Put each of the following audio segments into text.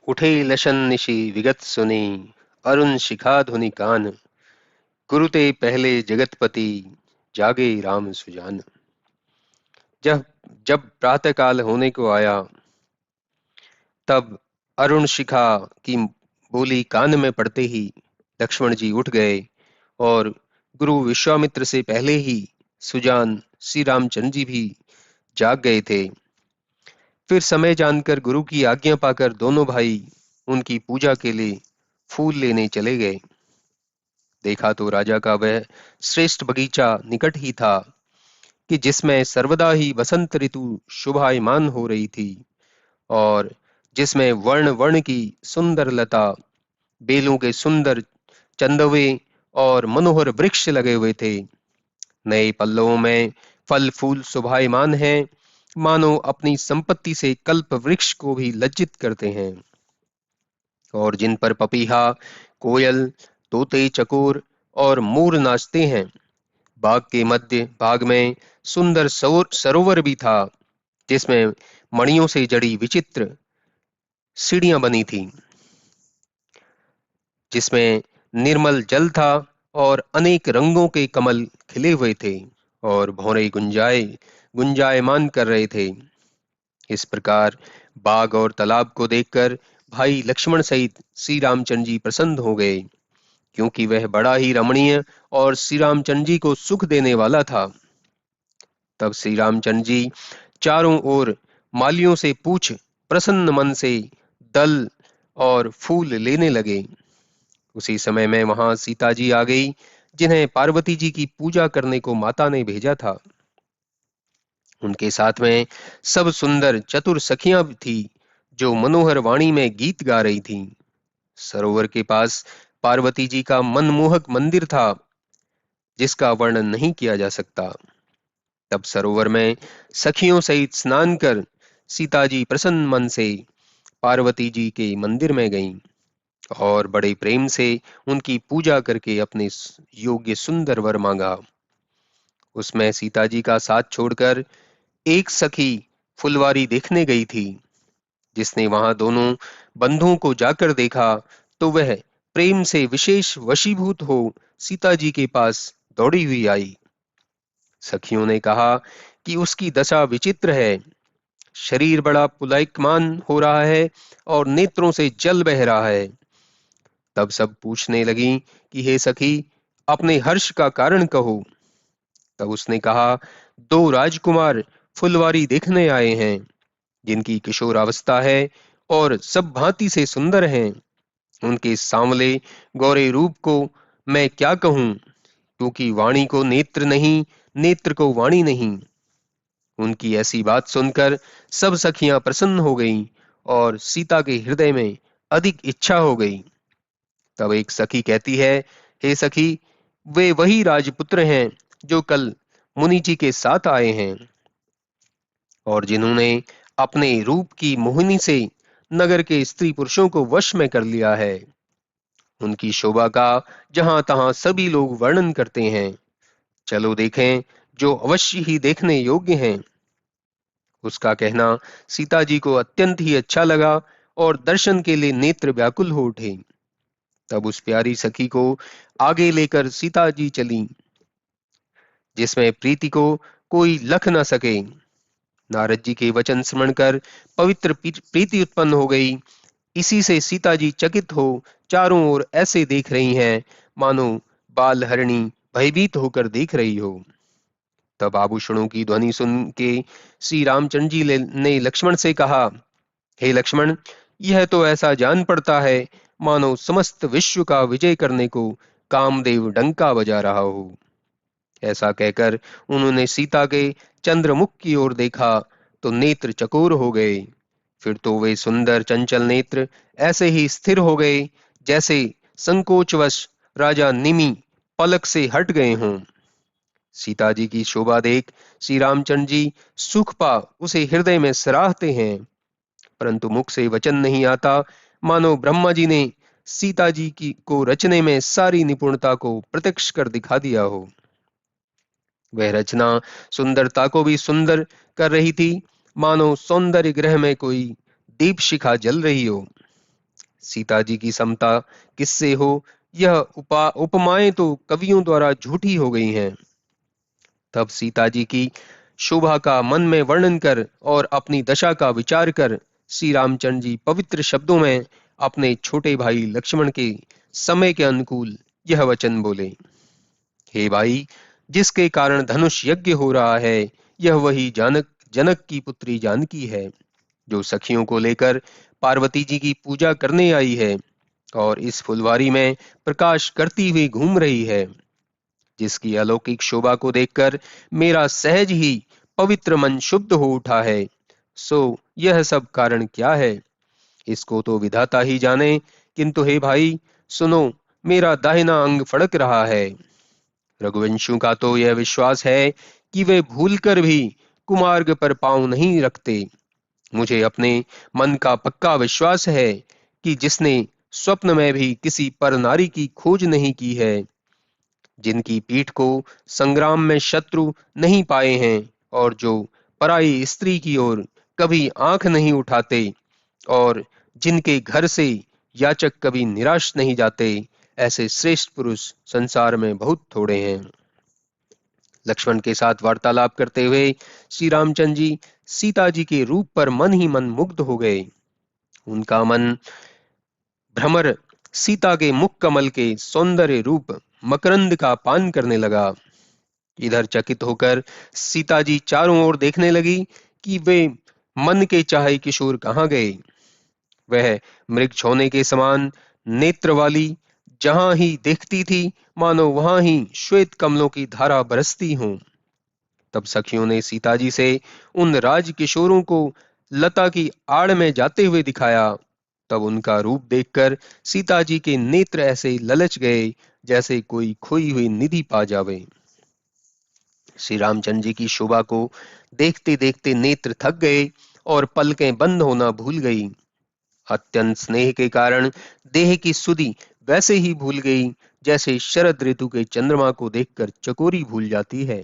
उठे लशन निशि विगत सुनी, अरुण शिखा धुनि कान। गुरु ते पहले जगतपति, जागे राम सुजान। जब जब प्रातः काल होने को आया, तब अरुण शिखा की बोली कान में पड़ते ही लक्ष्मण जी उठ गए और गुरु विश्वामित्र से पहले ही सुजान श्री रामचंद्र जी भी जाग गए थे। फिर समय जानकर गुरु की आज्ञा पाकर दोनों भाई उनकी पूजा के लिए फूल लेने चले गए। देखा तो राजा का वह श्रेष्ठ बगीचा निकट ही था कि जिसमें सर्वदा ही बसंत ऋतु शोभायमान हो रही थी और जिसमें वर्ण वर्ण की सुंदर लता, बेलों के सुंदर चंदवे और मनोहर वृक्ष लगे हुए थे। नए पल्लवों में फल फूल शोभायमान हैं, मानो अपनी संपत्ति से कल्प वृक्ष को भी लज्जित करते हैं। और जिन पर पपीहा, कोयल, तोते, चकोर और मोर नाचते हैं। बाग के मध्य भाग में सुंदर सरोवर भी था, जिसमें मणियों से जड़ी विचित्र सीढ़ियां बनी थी, जिसमें निर्मल जल था और अनेक रंगों के कमल खिले हुए थे और भौरे गुंजायमान कर रहे थे। इस प्रकार बाग और तालाब को देखकर भाई लक्ष्मण सहित श्री रामचंद्र जी प्रसन्न हो गए, क्योंकि वह बड़ा ही रमणीय और श्री रामचंद्र जी को सुख देने वाला था। तब श्री रामचंद्र जी चारों ओर मालियों से पूछ प्रसन्न मन से दल और फूल लेने लगे। उसी समय में वहां सीता जी आ गई, जिन्हें पार्वती जी की पूजा करने को माता ने भेजा था। उनके साथ में सब सुंदर चतुर सखियां भी थी, जो मनोहर वाणी में गीत गा रही थीं। सरोवर के पास पार्वती जी का मनमोहक मंदिर था, जिसका वर्णन नहीं किया जा सकता। तब सरोवर में सखियों सहित स्नान कर सीता जी प्रसन्न मन से पार्वती जी के मंदिर में गईं और बड़े प्रेम से उनकी पूजा करके अपने योग्य सुंदर वर मांगा। उसमें सीता जी का साथ छोड़कर एक सखी फुलवारी देखने गई थी। जिसने वहां दोनों बंधुओं को जाकर देखा, तो वह प्रेम से विशेष वशीभूत हो सीता जी के पास दौड़ी हुई आई। सखियों ने कहा कि उसकी दशा विचित्र है, शरीर बड़ा पुलकायमान हो रहा है और नेत्रों से जल बह रहा है। तब सब पूछने लगी कि हे सखी, अपने हर्ष का कारण कहो। तब उसने कहा, दो राजकुमार फुलवारी देखने आए हैं, जिनकी किशोरावस्था है और सब भांति से सुंदर हैं। उनके सांवले गौरे रूप को मैं क्या कहूं, क्योंकि वाणी को नेत्र नहीं, नेत्र को वाणी नहीं। उनकी ऐसी बात सुनकर सब सखियां प्रसन्न हो गईं और सीता के हृदय में अधिक इच्छा हो गई। तब एक सखी कहती है, हे सखी, वे वही राजपुत्र हैं जो कल मुनि जी के साथ आए हैं और जिन्होंने अपने रूप की मोहिनी से नगर के स्त्री पुरुषों को वश में कर लिया है। उनकी शोभा का जहां तहां सभी लोग वर्णन करते हैं। चलो देखें, जो अवश्य ही देखने योग्य हैं। उसका कहना सीता जी को अत्यंत ही अच्छा लगा और दर्शन के लिए नेत्र व्याकुल हो उठे। तब उस प्यारी सखी को आगे लेकर सीता जी चली, जिसमें प्रीति को कोई लख न सके। नारद जी के वचन स्मरण कर पवित्र प्रीति उत्पन्न हो गई। इसी से सीता जी चकित हो चारों ओर ऐसे देख रही हैं, मानो बाल हरिणी भयभीत होकर देख रही हो। तब आभूषणों की ध्वनि सुन के श्री रामचंद्र जी ने लक्ष्मण से कहा, हे लक्ष्मण, यह तो ऐसा जान पड़ता है मानो समस्त विश्व का विजय करने को कामदेव डंका बजा रहा हो। ऐसा कहकर उन्होंने सीता के चंद्रमुख की ओर देखा तो नेत्र चकोर हो गए। फिर तो वे सुंदर चंचल नेत्र ऐसे ही स्थिर हो गए, जैसे संकोचवश राजा निमि पलक से हट गए हों। सीता जी की शोभा देख श्री रामचंद्र जी सुख पा उसे हृदय में सराहते हैं, परंतु मुख से वचन नहीं आता, मानो ब्रह्मा जी ने सीता जी की को रचने में सारी निपुणता को प्रत्यक्ष कर दिखा दिया हो। वह रचना सुंदरता को भी सुंदर कर रही थी, मानो सौंदर्य ग्रह में कोई दीप शिखा जल रही हो। सीता जी की समता किससे हो, यह उपमाएं तो कवियों द्वारा झूठी हो गई हैं। तब सीता जी की शोभा का मन में वर्णन कर और अपनी दशा का विचार कर श्री रामचंद्र जी पवित्र शब्दों में अपने छोटे भाई लक्ष्मण के समय के अनुकूल यह वचन बोले। हे भाई, जिसके कारण धनुष यज्ञ हो रहा है, यह वही जनक की पुत्री जानकी है, जो सखियों को लेकर पार्वती जी की पूजा करने आई है और इस फुलवारी में प्रकाश करती हुई घूम रही है, जिसकी अलौकिक शोभा को देखकर मेरा सहज ही पवित्र मन शुद्ध हो उठा है। सो यह सब कारण क्या है, इसको तो विधाता ही जाने। किंतु हे भाई सुनो, मेरा दाहिना अंग फड़क रहा है। रघुवंशियों का तो यह विश्वास है कि वे भूलकर भी कुमार्ग पर पांव नहीं रखते। मुझे अपने मन का पक्का विश्वास है कि जिसने स्वप्न में भी किसी पर नारी की खोज नहीं की है, जिनकी पीठ को संग्राम में शत्रु नहीं पाए हैं, और जो पराई स्त्री की ओर कभी आंख नहीं उठाते, और जिनके घर से याचक कभी निराश नहीं जाते, ऐसे श्रेष्ठ पुरुष संसार में बहुत थोड़े हैं। लक्ष्मण के साथ वार्तालाप करते हुए श्री रामचंद्र जी सीता जी के रूप पर मन ही मन मुग्ध हो गए। उनका मन भ्रमर सीता के मुख कमल के सौंदर्य रूप मकरंद का पान करने लगा। इधर चकित होकर सीता जी चारों ओर देखने लगी कि वे मन के चाहे किशोर कहाँ गए। वह मृग छौने के समान नेत्र वाली, जहां ही देखती थी मानो वहां ही श्वेत कमलों की धारा बरसती हो। तब सखियों ने सीता जी से उन राज किशोरों को लता की आड़ में जाते हुए दिखाया। तब उनका रूप देखकर सीता जी के नेत्र ऐसे ललच गए जैसे कोई खोई हुई निधि पा जावे। श्री रामचंद्र जी की शोभा को देखते देखते नेत्र थक गए और पलकें बंद होना भूल गई। अत्यंत स्नेह के कारण देह की सुधि वैसे ही भूल गई जैसे शरद ऋतु के चंद्रमा को देखकर चकोरी भूल जाती है।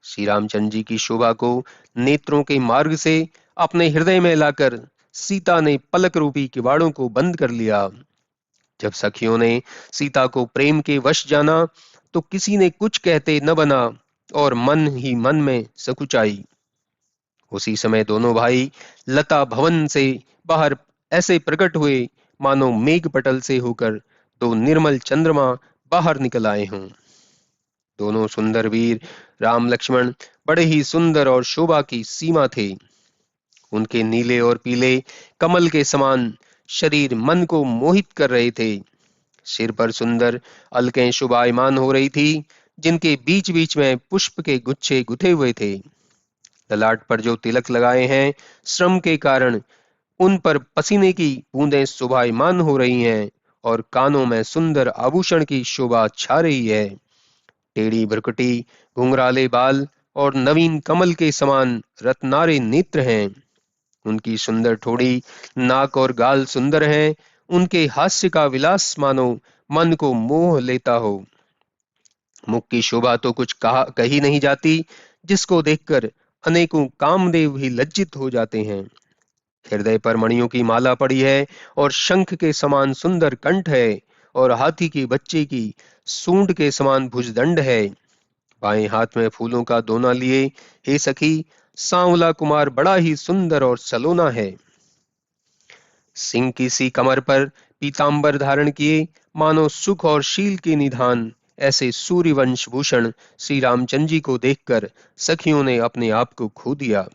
श्री रामचंद्र जी की शोभा को नेत्रों के मार्ग से अपने हृदय में लाकर सीता ने पलक रूपी किवाड़ों को बंद कर लिया। जब सखियों ने सीता को प्रेम के वश जाना, तो किसी ने कुछ कहते न बना और मन ही मन में सकुचाई। उसी समय दोनों भाई लता भवन से बाहर ऐसे प्रकट हुए मानो मेघ पटल से होकर दो निर्मल चंद्रमा बाहर निकल आए हों। दोनों सुंदर वीर राम लक्ष्मण बड़े ही सुंदर और शोभा की सीमा थे। उनके नीले और पीले कमल के समान शरीर मन को मोहित कर रहे थे। सिर पर सुंदर अलकें शोभायमान हो रही थी, जिनके बीच बीच में पुष्प के गुच्छे गुथे हुए थे। ललाट पर जो तिलक लगाए हैं, श्रम के कारण उन पर पसीने की बूंदें शोभायमान हो रही हैं, और कानों में सुंदर आभूषण की शोभा छा रही है। टेढ़ी भ्रुकुटी, घुंघराले बाल और नवीन कमल के समान रत्नारे नेत्र हैं। उनकी सुंदर ठोड़ी, नाक और गाल सुंदर हैं। उनके हास्य का विलास मानो मन को मोह लेता हो। मुख की शोभा तो कुछ कही नहीं जाती, जिसको देखकर अनेकों कामदेव भी लज्जित हो जाते हैं। हृदय पर मणियों की माला पड़ी है और शंख के समान सुंदर कंठ है, और हाथी के बच्चे की सूंड के समान भुजदंड है। बाएं हाथ में फूलों का दोना लिए, हे सखी, सांवला कुमार बड़ा ही सुंदर और सलोना है। सिंह की सी कमर पर पीतांबर धारण किए, मानो सुख और शील के निधान, ऐसे सूर्यवंश भूषण श्री रामचंद्र जी को देखकर सखियों ने अपने आप को खो दिया।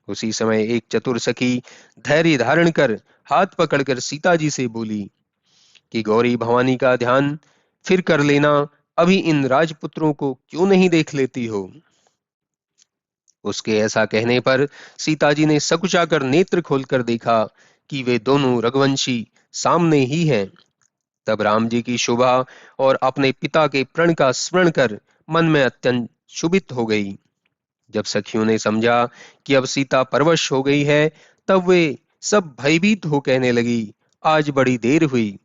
उसी समय एक चतुर सखी धैर्य धारण कर हाथ पकड़कर सीता जी से बोली कि गौरी भवानी का ध्यान फिर कर लेना, अभी इन राजपुत्रों को क्यों नहीं देख लेती हो। उसके ऐसा कहने पर सीता जी ने सकुचाकर नेत्र खोलकर देखा कि वे दोनों रघुवंशी सामने ही हैं। तब राम जी की शोभा और अपने पिता के प्रण का स्मरण कर मन में अत्यंत क्षुभित हो गई। जब सखियों ने समझा कि अब सीता परवश हो गई है, तब वे सब भयभीत हो कहने लगी, आज बड़ी देर हुई,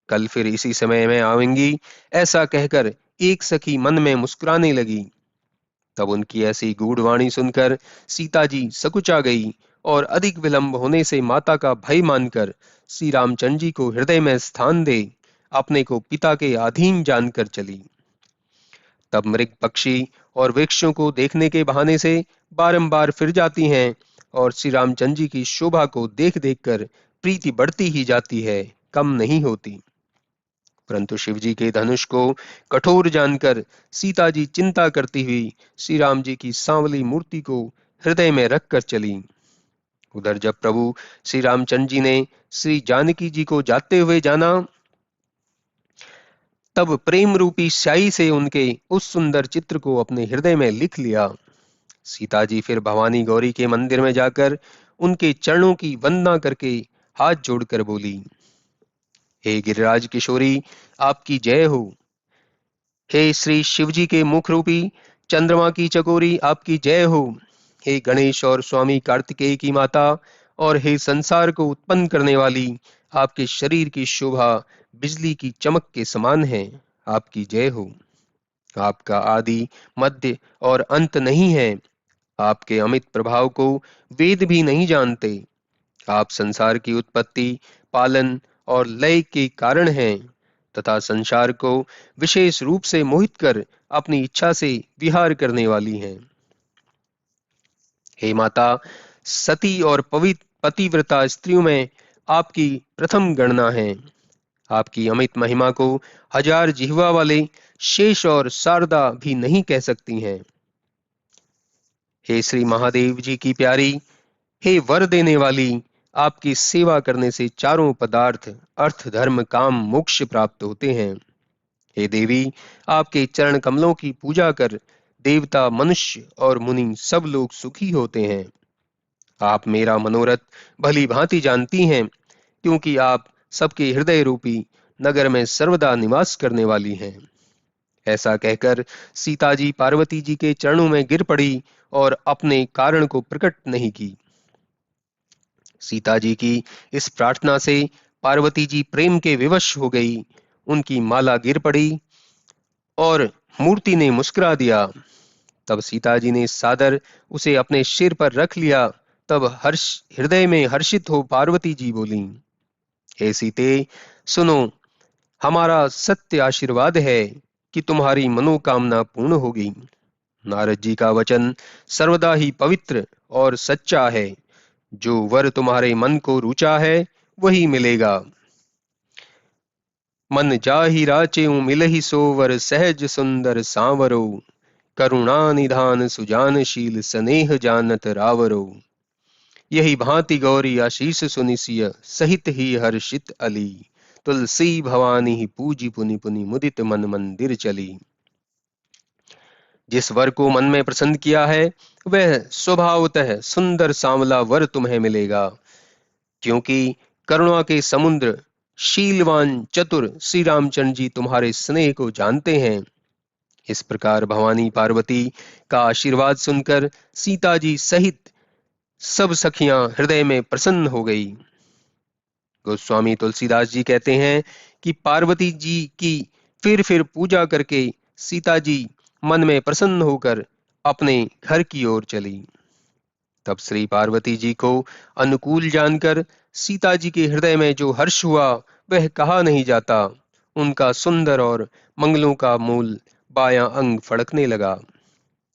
कल फिर इसी समय में आवेंगी। ऐसा कहकर एक सखी मन में मुस्कुराने लगी। तब उनकी ऐसी गूढ़ वाणी सुनकर सीता जी सकुचा गई और अधिक विलंब होने से माता का भय मानकर श्री रामचंद्र जी को हृदय में स्थान दे अपने को पिता के अधीन जानकर चली। तब मृग पक्षी और वृक्षों को देखने के बहाने से बारंबार फिर जाती हैं और श्री रामचंद्र जी की शोभा को देख देख कर प्रीति बढ़ती ही जाती है, कम नहीं होती। परंतु शिव जी के धनुष को कठोर जानकर सीता जी चिंता करती हुई श्री राम जी की सांवली मूर्ति को हृदय में रखकर चली। उधर जब प्रभु श्री रामचंद्र जी ने श्री जानकी जी को जाते हुए जाना, तब प्रेम रूपी स्याही से उनके उस सुंदर चित्र को अपने हृदय में लिख लिया। सीता जी फिर भवानी गौरी के मंदिर में जाकर उनके चरणों की वंदना करके हाथ जोड़कर बोली, हे गिरिराज किशोरी, आपकी जय हो। हे श्री शिवजी के मुख रूपी चंद्रमा की चकोरी, आपकी जय हो। हे गणेश और स्वामी कार्तिकेय की माता और हे संसार को उत्पन्न करने वाली, आपके शरीर की शोभा बिजली की चमक के समान है, आपकी जय हो। आपका आदि मध्य और अंत नहीं है। आपके अमित प्रभाव को वेद भी नहीं जानते। आप संसार की उत्पत्ति, पालन और लय के कारण हैं तथा संसार को विशेष रूप से मोहित कर अपनी इच्छा से विहार करने वाली हैं। हे माता, सती और पवित्र पतिव्रता स्त्रियों में आपकी प्रथम गणना है। आपकी अमित महिमा को हजार जिह्वा वाले शेष और शारदा भी नहीं कह सकती हैं। हे श्री महादेव जी की प्यारी, हे वर देने वाली, आपकी सेवा करने से चारों पदार्थ अर्थ धर्म काम मोक्ष प्राप्त होते हैं। हे देवी, आपके चरण कमलों की पूजा कर देवता मनुष्य और मुनि सब लोग सुखी होते हैं। आप मेरा मनोरथ भली भांति जानती हैं, क्योंकि आप सबके हृदय रूपी नगर में सर्वदा निवास करने वाली हैं। ऐसा कहकर सीता जी पार्वती जी के चरणों में गिर पड़ी और अपने कारण को प्रकट नहीं की। सीता जी की इस प्रार्थना से पार्वती जी प्रेम के विवश हो गई। उनकी माला गिर पड़ी और मूर्ति ने मुस्कुरा दिया। तब सीता जी ने सादर उसे अपने सिर पर रख लिया। तब हृदय में हर्षित हो पार्वती जी बोली, हे सीते, सुनो, हमारा सत्य आशीर्वाद है कि तुम्हारी मनोकामना पूर्ण होगी। नारद जी का वचन सर्वदा ही पवित्र और सच्चा है। जो वर तुम्हारे मन को रुचा है वही मिलेगा। मन जाहि राचेऊ मिलहि सोवर, सहज सुंदर सांवरो, करुणा निधान सुजानशील, स्नेह जानत रावरो। यही भांति गौरी आशीष सुनिसिय, सहित ही हर्षित अली, तुलसी भवानी ही पूजी पुनि पुनि, मुदित मन मंदिर चली। जिस वर को मन में प्रसन्न किया है वह स्वभावतः सुंदर सांवला वर तुम्हें मिलेगा, क्योंकि करुणा के समुद्र शीलवान चतुर श्री रामचंद्र जी तुम्हारे स्नेह को जानते हैं। इस प्रकार भवानी पार्वती का आशीर्वाद सुनकर सीता जी सहित सब सखियां हृदय में प्रसन्न हो गई। गोस्वामी तुलसीदास जी कहते हैं कि पार्वती जी की फिर पूजा करके सीता जी मन में प्रसन्न होकर अपने घर की ओर चली। तब श्री पार्वती जी को अनुकूल जानकर सीता जी के हृदय में जो हर्ष हुआ वह कहा नहीं जाता। उनका सुंदर और मंगलों का मूल बायां अंग फड़कने लगा।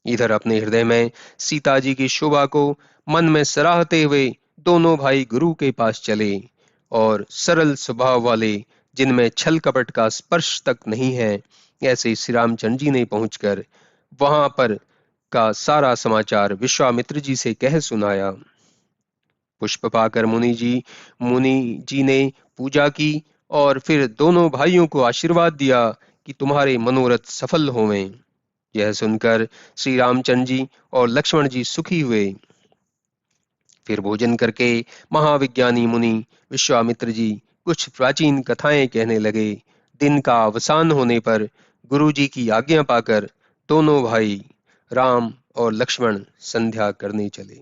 इधर अपने हृदय में सीता जी की शोभा को मन में सराहते हुए दोनों भाई गुरु के पास चले और सरल स्वभाव वाले, जिनमें छल कपट का स्पर्श तक नहीं है, ऐसे श्री रामचंद्र जी ने पहुंचकर वहां पर का सारा समाचार विश्वामित्र जी से कह सुनाया। पुष्प पाकर मुनि जी ने पूजा की और फिर दोनों भाइयों को आशीर्वाद दिया कि तुम्हारे मनोरथ सफल होवें। यह सुनकर श्री रामचंद्र जी और लक्ष्मण जी सुखी हुए। फिर भोजन करके महाविज्ञानी मुनि विश्वामित्र जी कुछ प्राचीन कथाएं कहने लगे। दिन का अवसान होने पर गुरु जी की आज्ञा पाकर दोनों भाई राम और लक्ष्मण संध्या करने चले।